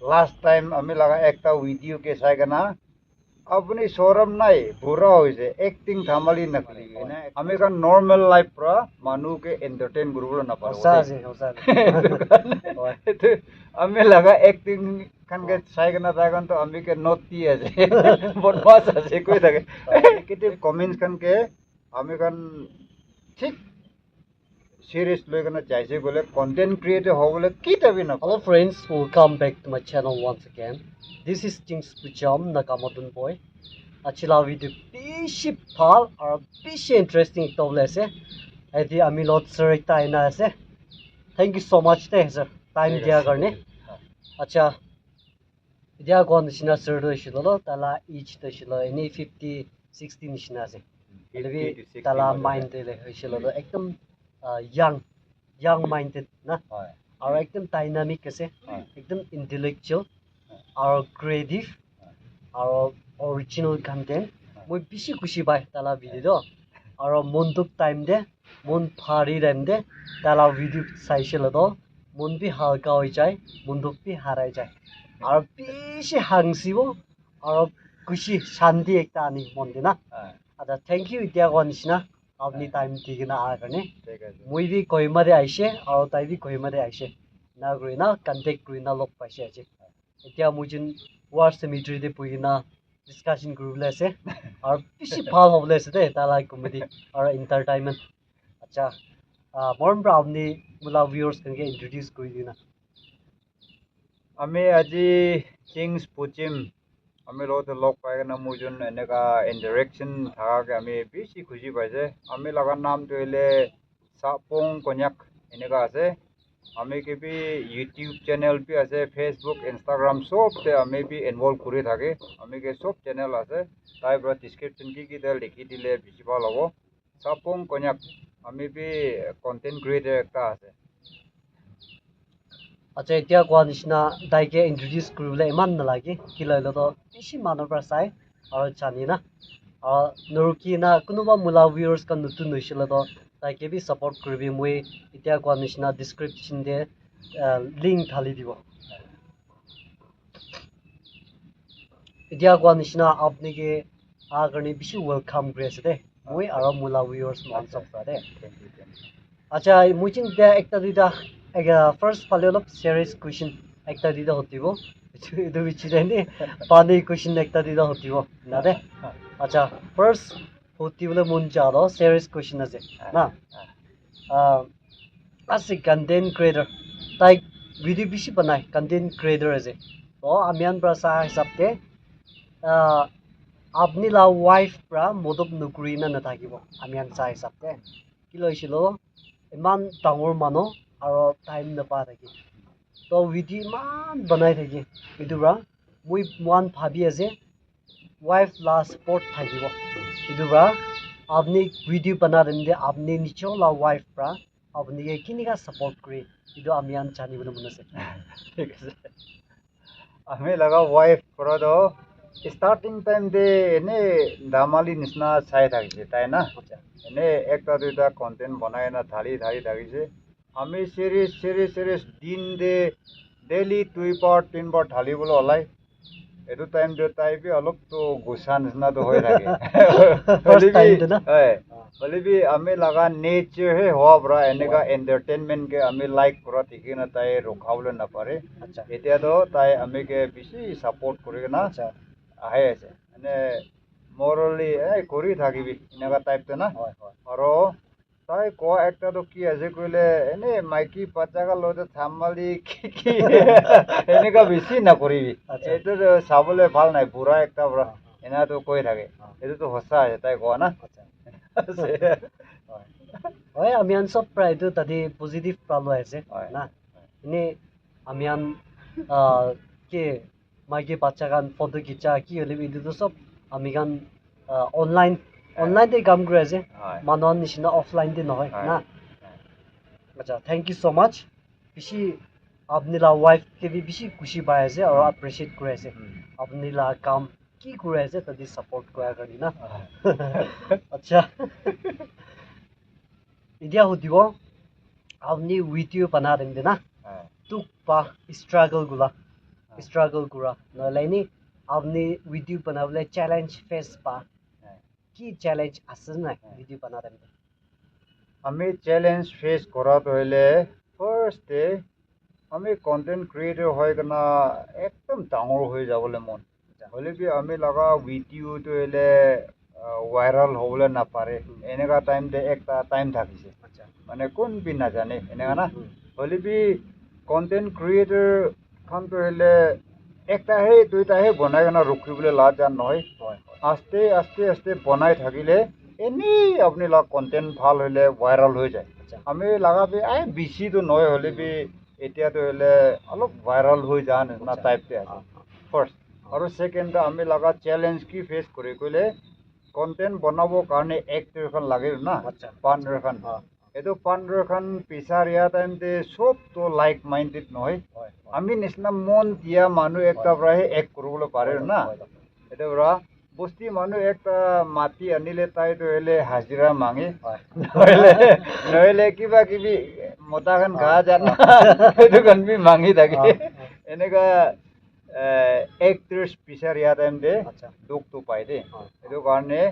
Last time আমি লাগা একটা ভিডিও কে চাই না अपनी शोरम নাই বুড়া হয়েছে এক্টিং থামালি নকলি না আমি কারণ নর্মাল লাইফ পৰা মানুকে এন্টারটেইন করবো না পারবো সঁচা আছে সঁচা হয় আমি লাগা এক্টিং খানকে চাই না তাই কারণ তো আমি কে নতি আছে বদমাস আছে কই থাকে নেগেটিভ কমেন্টস খানকে আমি কারণ ঠিক সিরিয়াস লৈ কেনে চাইছে বলে কন্টেন্ট ক্রিয়েটর হবলে কি তবি না Hello friends, welcome back to my channel once again. This is Jings Pucham Nakamadun Boy. Achila video bishi pal or bishi interesting toble ase. Eti ami lot sir ekta aina ase. Thank you so much te sir. Time dia karne. Acha dia gon nishina sir do shilo tala each to shilo any 50 60 nishina ase. Lebi tala mind le shilo ekdom young minded na. Our एकदम dynamic আছে एकदम intellectual और creative और original content মই বেশি খুশি পাই তালা ভিডিও আর মনটুক টাইম দে মন ফারি টাইম দে তালা ভিডিও চাইছিল তো মন বি হালকা হয়ে যায় মনটুক বি হারাই যায় আর বেশি হাংসিব আর খুশি শান্তি একটা আনি মন দে না আচ্ছা থ্যাংক ইউ ইতিয়া কোৱা নিচিনা আপনি টাইম দি কিনা আহাৰ কাৰণে মই বি কহিমাৰে আহিছে আৰু তাই বি কহিমাৰে আহিছে না কৰি না কণ্টেক্ট কৰি না লগ পাইছে আজি এতিয়া মই যেন ৱাৰ চেমিট্ৰিতে বহি কিনা ডিছকাশ্যন কৰিবলৈ আছে আৰু বেছি ভাল হ'বলৈ আছে দেই তাৰ লাইক কমেডি আৰু এণ্টাৰটেইনমেণ্ট আচ্ছা মৰম পৰা আপুনি মোলা ভিউৱাৰ্ছ কেনেকৈ ইণ্ট্ৰডিউচ কৰি দিওঁ না আমি আজি চিংছ পুচিম আমি লগতে লগ পাই কেনে মোৰ যোন এনেকা ইণ্টাৰেকশ্যন থাকাকে আমি বেছি খুশি পাইছে আমি লগাৰ নামটো হ'লে চাপং কন্যাক এনেকা আছে আমি কিবি ইউটিউব চেনেল বি আছে ফেচবুক ইনষ্টাগ্ৰাম চবতে আমি বি ইনভলভ কৰি থাকে আমি কি চব চেনেল আছে তাৰ পৰা ডিছক্ৰিপশ্যন কি লিখি দিলে বেছি ভাল হ'ব চাপং কন্যাক আমি বি কণ্টেণ্ট ক্ৰিয়েটৰ এটা আছে আচ্ছা এতিয়া কোৱা নিচিনা তাইকে ইণ্ট্ৰডিউচ কৰিবলৈ ইমান নালাগে কি লৈ তো বেছি মানুহৰ পৰা চাই আৰু জানি না নৰুকি না কোনোবা মোলা ভিউৱাৰ্ছ kan নতুন হৈছিলে তো তাইকে বি ছাপৰ্ট কৰিবি মই এতিয়া কোৱা নিচিনা ডিছক্ৰিপশ্যন দে লিংক ঢালি দিব এতিয়া কোৱা নিচিনা আপুনিকে কাৰণে বেছি ৱেলকাম কৰি আছে দেই মই আৰু মোলা ভিউৱাৰ্ছ মান চব পৰা দেই আচ্ছা মই চিন্তা এতিয়া একটা দুইটা ফার্স্ট ফালে অলপ সিরিয়াস কোয়েশ্চন একটা দুইটা হতিব এটা বিচিরাইনি পানি কোয়েশ্চন একটা দুইটা হতিব না দে আচ্ছা ফার্স্ট হতিবলে মন চাও সিরিয়াস কোয়েশ্চন আছে না আছে কন্টেন্ট ক্রিয়েটর তাই ভিডিও বেশি বানায় কন্টেন্ট ক্রিয়েটর আছে তো আমিয়ান প্রাসা হিসাবতে আপনি লা ওয়াইফ প্রা মদক নুকুরি না নাথাকিব আমিয়ান চা হিসাবতে কি লৈছিল ইমান ডাঙৰ মানুহ আৰু টাইম নাপা থাকি তো ভিডিঅ' ইমান বনাই থাকি এইটো পৰা মই মন ভাবি আছে ওয়াইফ লা স্পৰ্ট থাকিব এইটো পৰা আপনি ভিডিঅ' বনা দিলে আপনি নিশ্চয় লা ওয়াইফ পৰা আপনি কেনেকা সাপোৰ্ট কৰি এইটো আমি আন জানিবলৈ মন আছে ঠিক আছে আমি লগা ওয়াইফ পৰা তো স্টার্টিং টাইম দে এনে দামালি নিচিনা চাই থাকিছে তাই না এনে একটা দুইটা কন্টেন্ট বনাই না ঢালি থাকিছে আমি সিরিয়াস দিন দে ডেইলি 2 3 বাৰ ঢালিবলৈ ওলাই এইটো টাইম দে তাই বি অলপ তো গুছা নিচিনাটো হৈ থাকে বলিবি আমি লগা নেচাৰ হে হোৱা পৰা এনেকা এণ্টাৰটেইনমেণ্ট কে আমি লাইক কৰা দেখি না তাই ৰখাবলৈ নাপাৰে এতিয়াতো তাই আমি কে বেছি ছাপোৰ্ট কৰি না আহে আছে মানে মৰলি কৰি থাকিবি এনেকা টাইপটো না আৰু তাই কোৱা একটাতো কি আছে কৰিলে এনে মাইকী বাচ্চাকা লগতে থামালি কি এনেকা বেছি নকৰিবি এইটো চাবলৈ ভাল নাই বুঢ়া একটা বুঢ়া এনেটো কৈ থাকে এইটোতো সঁচা আছে তাই কোৱা না হয় আমি আন সব প্ৰায় এইটো তাতে পজিটিভ পালো আছে না এনে আমি আন কি মাইকী বাচ্চা গান ফটো খিচা কি হলে এইটোতো সব আমি গান অনলাইনতে কাম কৰি আছে মানুহৰ নিচিনা অফলাইনতে নহয় না আচ্ছা থ্যাংক ইউ সো মাচ বেছি আপনি লা ওয়াইফ কে বেশি খুশি পাই আছে আৰু এপ্ৰিশিয়েট কৰি আছে আপনি লা কাম কি কৰি আছে তাতে সাপোৰ্ট কৰাৰ কাৰণে না আচ্ছা এতিয়া সুধিব আপনি ভিডিও বনা দিন না তুক পা স্ট্রাগল গুলা struggle kura নহলে নি আপনি ভিডিও বানাবলে চ্যালেঞ্জ ফেস পা কি চ্যালেঞ্জ আছে না ভিডিও বানাতে আমি চ্যালেঞ্জ ফেস করাত হইলে ফার্স্টে আমি কন্টেন্ট ক্রিয়েটর হয় কিনা একদম ডাঙৰ হৈ যাবলৈ মন হলে কি আমি লগা ভিডিওটো হলে ভাইরাল হবলে নাপারে এনেকা টাইম দে একটা টাইম থাকিছে মানে কোন বি নাজানে এনেকা না হলে বি কন্টেন্ট ক্রিয়েটর খানটো হলে একটাহে দুইটাহে বনাই কিনা ৰখিবলৈ লাজ নহয় আস্তে আস্তে আস্তে বনাই থাকিলে এনেই আপনি লগ কন্টেন্ট ভাল হলে ভাইরাল হৈ যায় আমি লাগাবি বেছিটো নহয় হলে বি এতিয়াতো হলে অলপ ভাইরাল হৈ যা না টাইপতে আছে ফার্স্ট আৰু সেকেন্ড আমি লগা চ্যালেঞ্জ কি ফেস কৰি কইলে কন্টেন্ট বনাবৰ কাৰণে এক্টৰ এখন লাগে না পাৰ্টনাৰ এখন এইটো পাৰ্টনাৰ এখন পিছাৰ ইয়াৰ টাইমতে সব তো লাইক মাইণ্ডেড নহয় আমি নিচিনা মন দিয়া মানুহ একটা পৰাহে এক্ট কৰিবলৈ পাৰে না এটা পৰা বস্তি মানুহ একটা মাটি আনিলে তাইতো হলে হাজিৰা মাঙে নহলে কিবা কিবি মতাখান ঘাঁহ জানা সেইটো কাৰণ বি মাঙি থাকে এনেকা এক্ট্ৰেছ পিছাৰ ইয়াৰ টাইম দে দুখটো পায় দেই সেইটো কাৰণে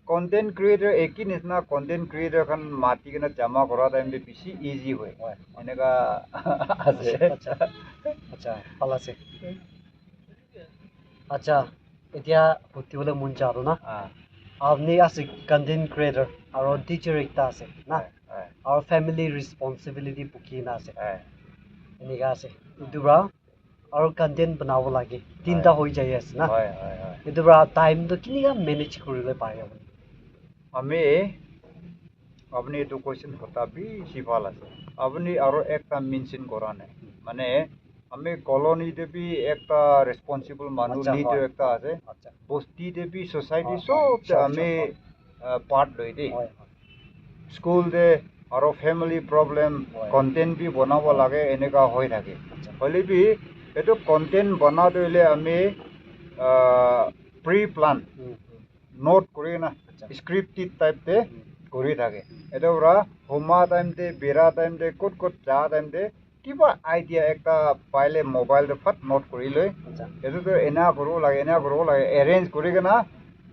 কন্টেন্ট ক্ৰিয়েটৰ একই নিচিনা কন্টেন্ট ক্ৰিয়েটৰ এখন মাতি কিনে জমা কৰা টাইম দে বেছি ইজি হয় এনেকা আছে আচ্ছা ভাল আছে আচ্ছা এতিয়া ভর্তিবলে মন চাও না আপনি আছে কন্টেন্ট ক্রিয়েটর আর টিচার একটা আছে না আর ফ্যামিলি রেসপন্সিবিলিটি বুকি না আছে এনেকা আছে দুরা আর কন্টেন্ট বানাব লাগে তিনটা হই যায় আছে না দুরা টাইম তো কিনিকা ম্যানেজ করিলে পারে আমি আপনি এইটো কোয়েশ্চন কথা বেশি ভাল আছে আপনি আরো একটা মেনশন করা নাই মানে আমি কলোনিতে বি একটা রেসপন্সিবল মানুষ লিডার একটা আছে বস্তিতে বি সোসাইটি সব আমি পার্ট লই দেই স্কুল দে আৰু ফ্যামিলি প্রবলেম কন্টেন্ট বি বনাব লাগে এনেকা হৈ থাকে হলে বি এইটো কন্টেন্ট বনাওঁতে হলে আমি প্রি প্ল্যান নোট কৰি না স্ক্ৰিপ্টেড টাইপ দে কৰি থাকে এটা পৰা হোমা টাইম দে বেৰা টাইম দে ক'ত ক'ত যা টাইম দে কিবা আইডিয়া একটা পাইলে মোবাইল ফাট নোট কৰি লৈ এইটোতো এনা কৰিব লাগে এৰেঞ্জ কৰি কিনা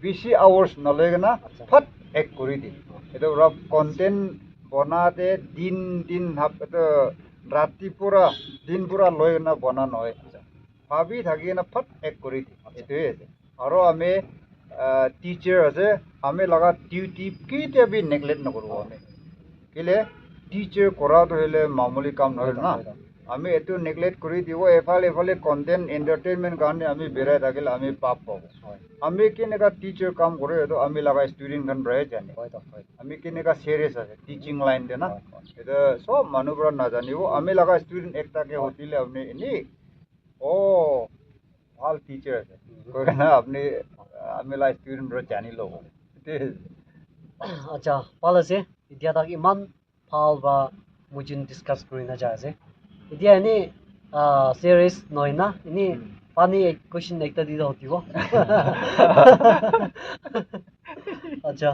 বেছি আৱাৰ্ছ নলৈ কিনা ফাট এক কৰি দি এইটো অলপ কণ্টেণ্ট বনাওঁতে দিন এইটো ৰাতিপুৱা দিনপুৰা লৈ কিনা বনা নহয় ভাবি থাকি কিনা ফাট এক কৰি দি এইটোৱে আছে আৰু আমি টিচাৰ আছে আমি লগা ডিউটি কেতিয়াবি নেগলেক্ট নকৰোঁ আমি কেলে টিচাৰ কৰাটো হলে মামুলি কাম নহয় না আমি এইটো নেগলেক্ট কৰি দিব এফালে কন্টেন্ট এন্টাৰটেইনমেন্ট কাৰণে আমি বেৰাই থাকিলে আমি পাপ পাব আমি কেনেকা টিচাৰ কাম কৰোঁ এইটো আমি লগা ষ্টুডেণ্ট খান পৰাই জানে আমি কেনেকা চিৰিয়াছ আছে টিচিং লাইন দে না এইটো সব মানুহবোৰে নাজানিব আমি লগা ষ্টুডেণ্ট একটাকে সুধিলে আপুনি এনেই ভাল টিচাৰ আছে কৈ কিনে আপুনি আমি লগা ষ্টুডেণ্টবোৰে জানি ল'ব আচ্ছা ভাল আছে এতিয়া তাক ইমান ভাল বা মুজিন ডিসকাস করি না যাচ্ছে এতিয়া এনে সিরিয়াস নয় না এনে পানি এক কোশ্চেন একটা দিতে হতিব আচ্ছা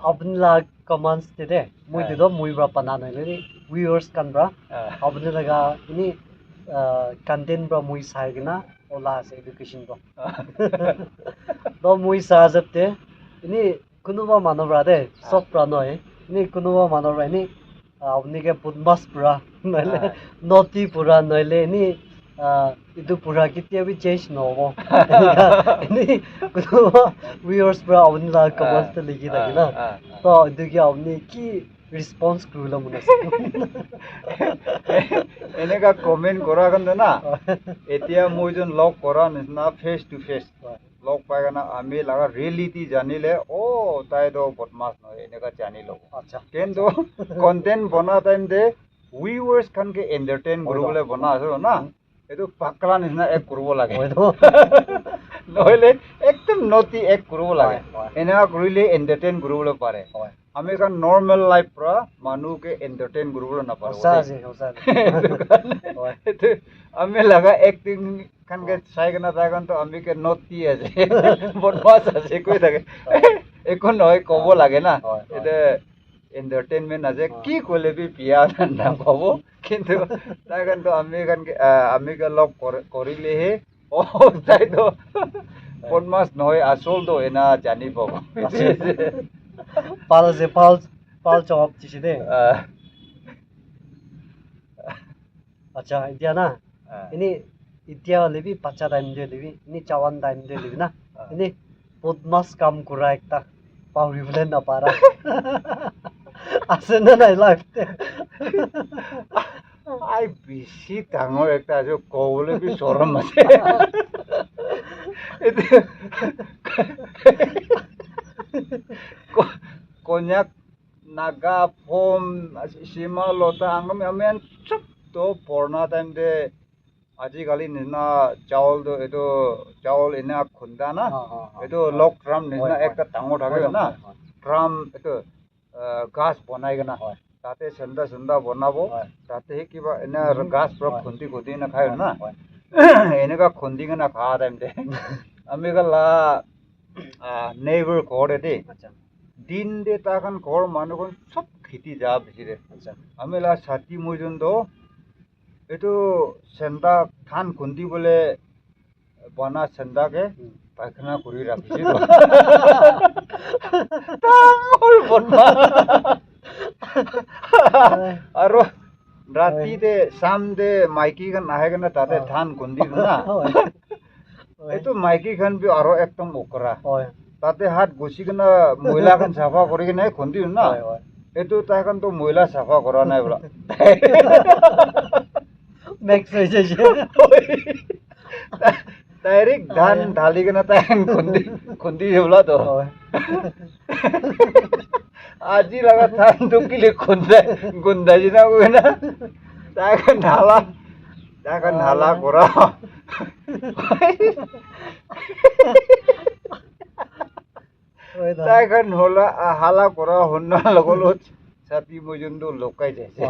আপনি লা কমান্ডস দে মুই দিদো মুই ব্রা পানা নইলে ভিউয়ার্স কানব্রা আপনি লাগা এনে কন্টেন্ট ব্রা মুই সাইগনা ওলা আছে এডুকেশন ব্রা তো মুই সাজতে এনে কোনোবা মানুহরা দে সব প্রা নয় এনে কোনোবা মানুহরা এনে আপনিকে বদমাস পুরা নইলে নটি পুরা নইলে এনে itu pura kita bi change নহব এনে কোনোবা ভিউয়ার্স পুরা আপনি লা কমেন্ট লিখি থাকি না তো এদিকে আপনি কি রেসপন্স করলো মনে আছে এনেকা কমেন্ট করা কিন্তু না এতিয়া মই জন লগ কৰা নিচিনা ফেস টু ফেস লগ পাই কিনে আমি লগা ৰিয়েলিটি জানিলে তাই তো বদমাছ নহয় এনেকা জানি ল'ব কিন্তু কন্টেন্ট বনা টাইম দে ভিউয়াৰ্স খানকে এন্টাৰটেইন কৰিবলৈ বনা আছে না এইটো পাকলা নিচিনা এক কৰিব লাগে নহলে একদম নটি এক কৰিব লাগে এনেকা কৰিলে এন্টাৰটেইন কৰিবলৈ পাৰে আমি এখন নৰ্মেল লাইফ পৰা মানুহকে এন্টাৰটেইন কৰিবলৈ নাপাৰো আমি লগা এক্টিং খানকে চাই কিনে তাই কিন্তু আমি কে নটি আছে বদমাছ আছে কৈ থাকে একো নহয় ক'ব লাগে না এতিয়া entertainment আছে কি কলে বি বিয়া নাপাব কিন্তু তাই কিন্তু আমি লগ কৰিলেহে ও তাই তো বদমাছ নহয় আসল তো এনা জানি পাব পাল যে পাল জবাব দিছে দে আচ্ছা এতিয়া না ini এতিয়া লেবি বাচ্চা টাইম দিয়ে লেবি ini cawan টাইম দিয়ে লেবি না ini বদমাস কাম কৰা একটা পাহৰিবলৈ নাপাৰা আছে না নাই লাইফতে আই বেছি ডাঙৰ একটা আছে ক'বলৈ বি চৰম আছে কন্যাক নাগা ফোম সীমা লতা আমি চব তো পুৰণা টাইম দে আজিকালি নিচিনা চাউল এইটো চাউল এনে খুন্দা না এইটো লগ ড্ৰাম নিচিনা একটা ডাঙৰ থাকে না ড্ৰাম এইটো গাছ বনাই কিনা তাতে চেন্দা বনাব তাতে কিবা এনে গাছ পৰা খুন্দি নাখায় না এনেকুৱা খুন্দি কিনা খোৱা টাইম দে আমি গলা নেইবাৰ ঘৰ এটি দিন দে তাখন ঘৰ মানুহখন চব খেতি যা বেছিৰে আমি লা ছাতি মৈজন তো এইটো চেন্দা ধান খুন্দি বোলে বনা চেন্দাকে পায়খানা কৰি ৰাখিছিল আৰু ৰাতিতে চামদে মাইকী খান নাহে কেনে তাতে ধান খুন্দি না এইটো মাইকী খান বি আৰু একদম অকৰা তাতে হাত গুচি কিনে মহিলা খান চাফা কৰি কিনে খুন্দি না এইটো তাই খান তো মহিলা চাফা কৰা নাই বোলা ডাইৰেক্ট ধান ঢালি কিনে তাই খুন্দি বোলা তো আজি লগা ধান ঢুকিলে গুন্দাজি না না তাই খান ঢালা কৰা তাই খান হালা কৰা শুনাৰ লগত ছাতি পৰ্যন্ত লুকাই যাইছে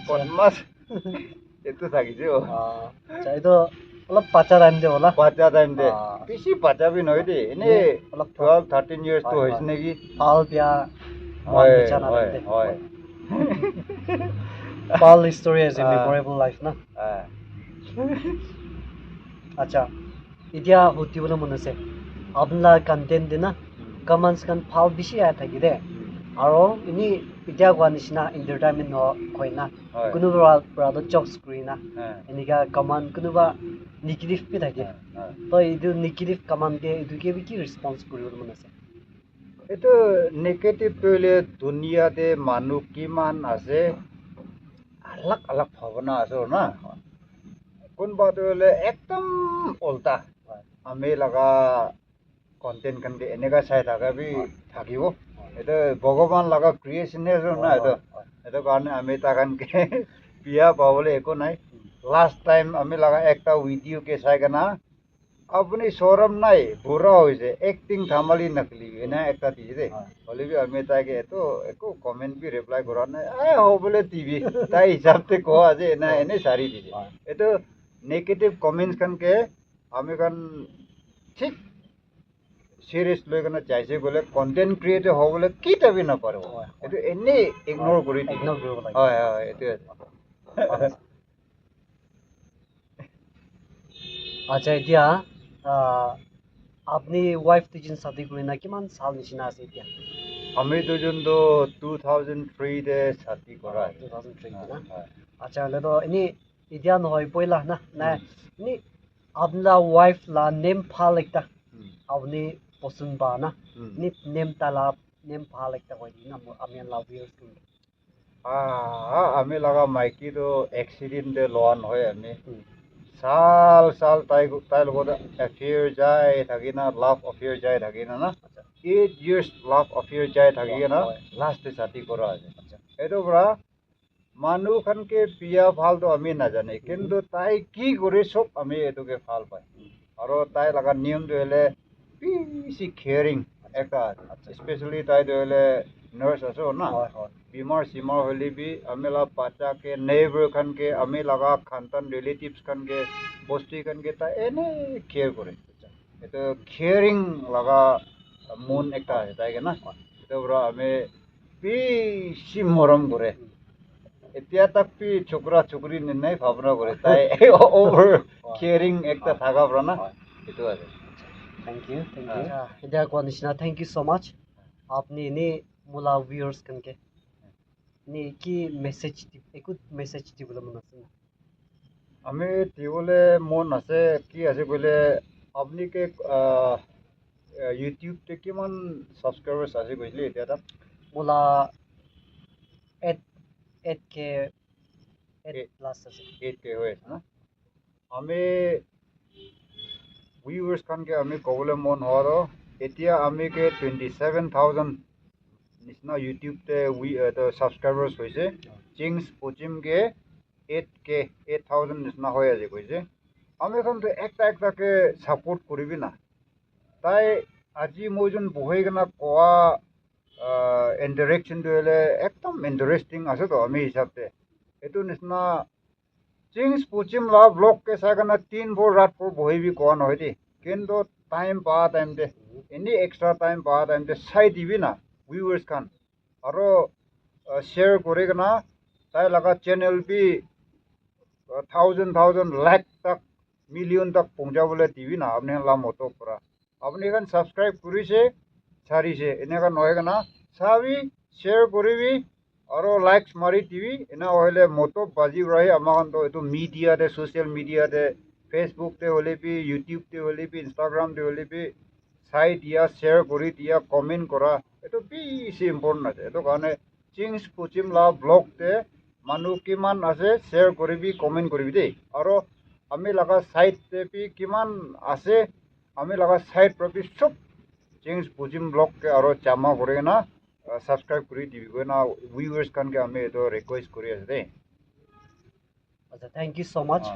বদমাছ এইটো থাকিছে এইটো অলপ বাচ্চা টাইম দে বলা বাচ্চা টাইম দে বেছি বাচ্চা বি নহয় দেই এনেই অলপ 12-13 years তো হৈছে নেকি ভাল বিয়া হয় হয় ভাল story আছে memorable life না আচ্ছা এতিয়া হতিবলৈ মন আছে আপনার কন্টেন্ট দিনা কমেন্টস কান ভাল বেশি আয় থাকি দে আৰু ইনি এতিয়া কোৱা নিচিনা এন্টাৰটেইনমেন্ট হয় না কোনোবা ব্ৰাদৰ জকস কৰি না এনেকা কমেন্ট কোনোবা নেগেটিভ বি থাকে তো এইটো নেগেটিভ কমেন্ট দিয়ে এইটোকে কি ৰেসপন্স কৰিব মন আছে এইটো নেগেটিভ কৰিলে দুনিয়াতে মানুহ কিমান আছে আলাগ ভাৱনা আছে না কোনবাটো হলে একদম উল্টা আমি লগা কন্টেন্ট খান এনেকা চাই থাকা বি থাকিব এইটো ভগৱান লগা ক্ৰিয়েশ্যনে না এইটো কাৰণে আমি তাকানকে বিয়া পাবলৈ একো নাই লাষ্ট টাইম আমি লগা একটা ভিডিঅ'কে চাই কেনা আপুনি চৰম নাই বুঢ়া হৈছে এক্টিং ধামালি নকলি এনে একটা দিছে দেই হ'লে বি আমি তাইকে এইটো একো কমেণ্ট বি ৰিপ্লাই কৰা নাই হ'বলৈ টিভি তাই হিচাপতে কোৱা আজি এনেই চাৰি দিছে এইটো নেগেটিভ কমেণ্টছ খানকে আমি খান ঠিক সিৰিয়াস লৈ কেনে চাইছে বোলে কন্টেন্ট ক্ৰিয়েটৰ হ'বলৈ কি তাবি নাপাৰো এইটো এনেই ইগনোৰ কৰি দিয়ে হয় এইটোৱে আচ্ছা এতিয়া আপনি ওয়াইফ দুজন শাদি কৰি না কিমান সাল নিচিনা আছে এতিয়া আমি দুজনতো 2003 তে শাদি কৰা 2003 না আচ্ছা হলে তো এনে এতিয়া নহয় পয়লা না না এনে আপনার ওয়াইফ লা নেম ভাল একটা আপনি পছন্দ বা না নি নেম তালাব নেম ভাল একটা কই না আমি লাভ ইউজ করি আমি লগা মাইকি তো এক্সিডেন্ট দে লোৱা নহয় আমি সাল তাই লগত এফেয়াৰ যায় থাকি না লাভ অফেয়াৰ যায় থাকি না 8 years লাভ অফেয়াৰ যায় থাকি না লাষ্টে শাদি কৰা আছে এইটো পৰা মানুহ খানকে বিয়া ভালতো আমি নাজানে কিন্তু তাই কি কৰে চব আমি এইটোকে ভাল পাই আৰু তাই লগা নিয়মটো হলে বেছি কেয়াৰিং একটা স্পেচিয়েলি তাই হলে নাৰ্ছ আছো না बीमार सीमार होली भी हमें ला बच्चा के नेबर खन के हमें लगा खानदान रिलेटिव्स खन के बस्ती खन के ता एने केयर करे ये तो केयरिंग लगा मून एकटा है ताई के ना Itobra ame bishi morom gore. Etia tak pi chokra chokri ninai bhabna gore. Tai over caring ekta thaga brana. Itu ase. Thank you. Ida ko nishna thank you so much. Apni ni mula viewers kanke ni ki message ekut message di bola mona sina. আমি দিবলে মন আছে কি আছে কইলে আপনি কে YouTube তে কিমান সাবস্ক্রাইবার্স আছে কইলে এটা তাত Mula 8k 8 plus ase. 8k হয়ে আছে না আমি ভিউয়ার্স কানকে আমি কবলে মন হওয়ার এতিয়া আমি কে 27000 নিচিনা ইউটিউব তে সাবস্ক্রাইবার্স হয়েছে চিংস পচিম কে 8k 8000 নিচিনা হয়ে আছে কইছে আমি এখন তো একটা একটাকে সাপোর্ট করিবি না তাই আজি মই যোন বহি কিনা কোৱা ইণ্টাৰেকশ্যনটো হ'লে একদম ইণ্টাৰেষ্টিং আছে তো আমি হিচাপতে এইটো নিচিনা চিংছ পচিম লা ব্লগকে চাই কিনে 3-4 ৰাত বহিবি কোৱা নহয় দেই কিন্তু টাইম পোৱা টাইমতে এনি এক্সট্ৰা টাইম পোৱা টাইমতে চাই দিবি না ভিউৱাৰ্ছ খান আৰু শ্বেয়াৰ কৰি কিনা তাই লগা চেনেল বি 1000 লাখ তক মিলিয়ন তক পৌঁছাবলৈ দিবি না আপুনি লাভ মতো পৰা আপুনি এখন সাবস্ক্ৰাইব কৰিছে ছাড়িছে এনেকা নহয় কেনা চাবি শ্বেয়াৰ কৰিবি আৰু লাইকস মাৰি দিবি এনে হলে মতো বাজি ৰহি আমাক এইটো মিডিয়াতে সোশ্যাল মিডিয়াতে ফেসবুকতে হলে বি ইউটিউবতে হলে বি ইনষ্টাগ্ৰামতে হলে বি চাই দিয়া শ্বেয়াৰ কৰি দিয়া কমেণ্ট কৰা এইটো বেছি ইম্পৰ্টেণ্ট আছে এইটো কাৰণে চিংছ পচিম লা ব্লগতে মানুহ কিমান আছে শ্বেয়াৰ কৰিবি কমেণ্ট কৰিবি দেই আৰু আমি লগা চাইটতে বি কিমান আছে আমি লগা সাইড প্রতি সব চেঞ্জ বুঝিম ব্লগ কে আর চামা করে না সাবস্ক্রাইব করে দিবি না ভিউয়ার্স কানকে আমি তো রিকোয়েস্ট করি আছে দে Acha thank you so much.